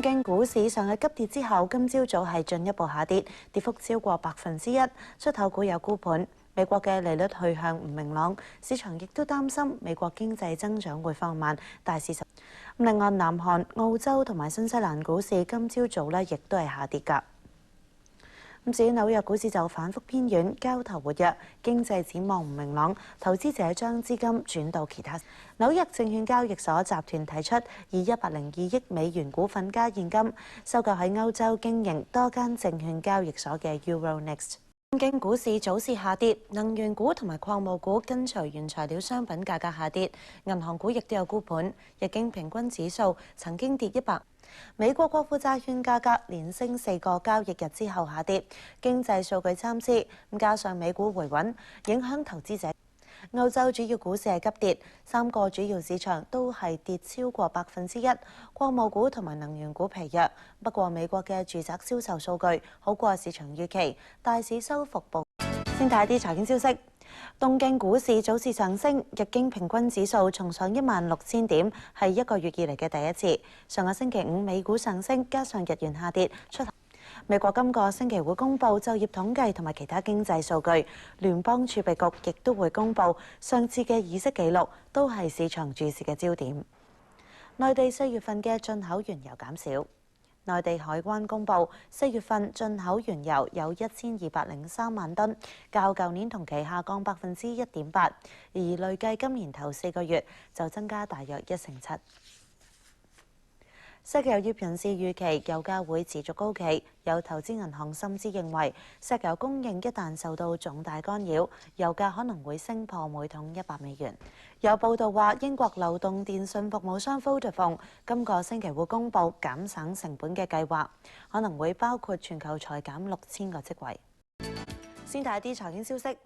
京股市上日急跌之後，今朝早係進一步下跌，跌幅超過1%。出口股有沽盤。美國嘅利率去向唔明朗，市場亦都擔心美國經濟增長會放慢，大市受。另外，南韓、澳洲同埋新西蘭股市今朝早呢亦都係下跌㗎。至於紐約股市就反覆偏軟，交投活躍，經濟展望唔明朗，投資者將資金轉到其他。紐約證券交易所集團提出以102億美元股份加現金收購喺歐洲經營多間證券交易所嘅 Euronext。東京股市早市下跌，能源股同埋礦務股跟隨原材料商品價格下跌，銀行股亦都有沽盤。日經平均指數曾經跌100。美國國庫債券價格連升4個交易日之後下跌，經濟數據參差，加上美股回穩，影響投資者。歐洲主要股市係急跌，3個主要市場都係跌超過1%，礦務股同埋能源股疲弱。不過美國嘅住宅銷售數據好過市場預期，大市收復步。先睇啲財經消息。東京股市早市上升，日經平均指數重上16000點，係1個月以嚟嘅第一次。上個星期五美股上升，加上日元下跌，美國今個星期會公布就業統計同埋其他經濟數據，聯邦儲備局亦都會公布上次嘅議息記錄，都係市場注視嘅焦點。內地4月份嘅進口原油減少。內地海關公布4月份進口原油有1203萬噸，較舊年同期下降1.8%，而累計今年頭4個月就增加大約7%。石油業人士預期油價會持續高企，有投資銀行甚至認為石油供應一旦受到重大干擾，油價可能會升破每桶100美元。有報道話，英國流動電訊服務商 Vodafone 今個星期會公布減省成本嘅計劃，可能會包括全球裁減6000個職位。先睇啲財經消息。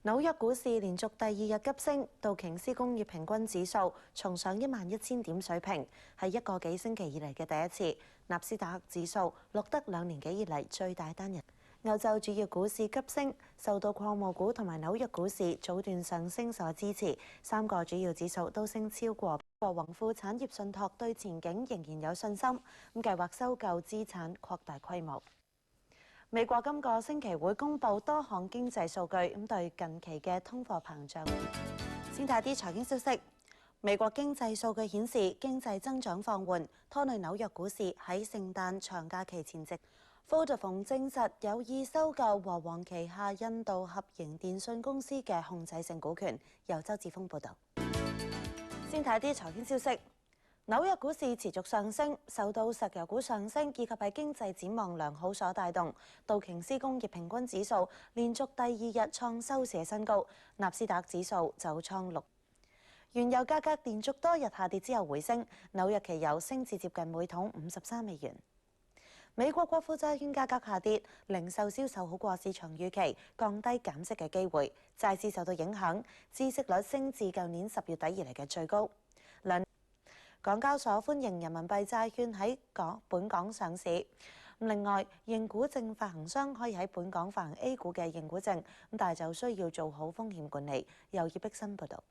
紐約股市連續第2日急升，道瓊斯工業平均指數重上11000點水平，係1個幾星期以嚟嘅第一次。納斯達克指數錄得2年幾以嚟最大單日。歐洲主要股市急升，受到礦務股同埋紐約股市早段上升所支持，3個主要指數都升超過。宏富產業信託對前景仍然有信心，計劃收購資產擴大規模。美國今個星期會公布多項經濟數據，對近期嘅通貨膨脹。先睇啲財經消息。美國經濟數據顯示經濟增長放緩，拖累紐約股市喺聖誕長假期前夕。Vodafone 證實有意收購和黃旗下印度合營電訊公司嘅控制性股權。由周志峰報導。先睇啲財經消息。紐約股市持續上升，受到石油股上升以及係經濟展望良好所帶動。道瓊斯工業平均指數連續第2日創收市新高，納斯達克指數就創6。原油價格連續多日下跌之後回升，紐約期油升至接近每桶53美元。美國國庫債券價格下跌，零售銷售好過市場預期，降低減息嘅機會。債市受到影響，孳息率升至舊年10月底以嚟嘅最高。港交所歡迎人民幣債券喺本港上市。另外，認股證發行商可以喺本港發行 A 股嘅認股證，但係就需要做好風險管理。由葉碧新報導。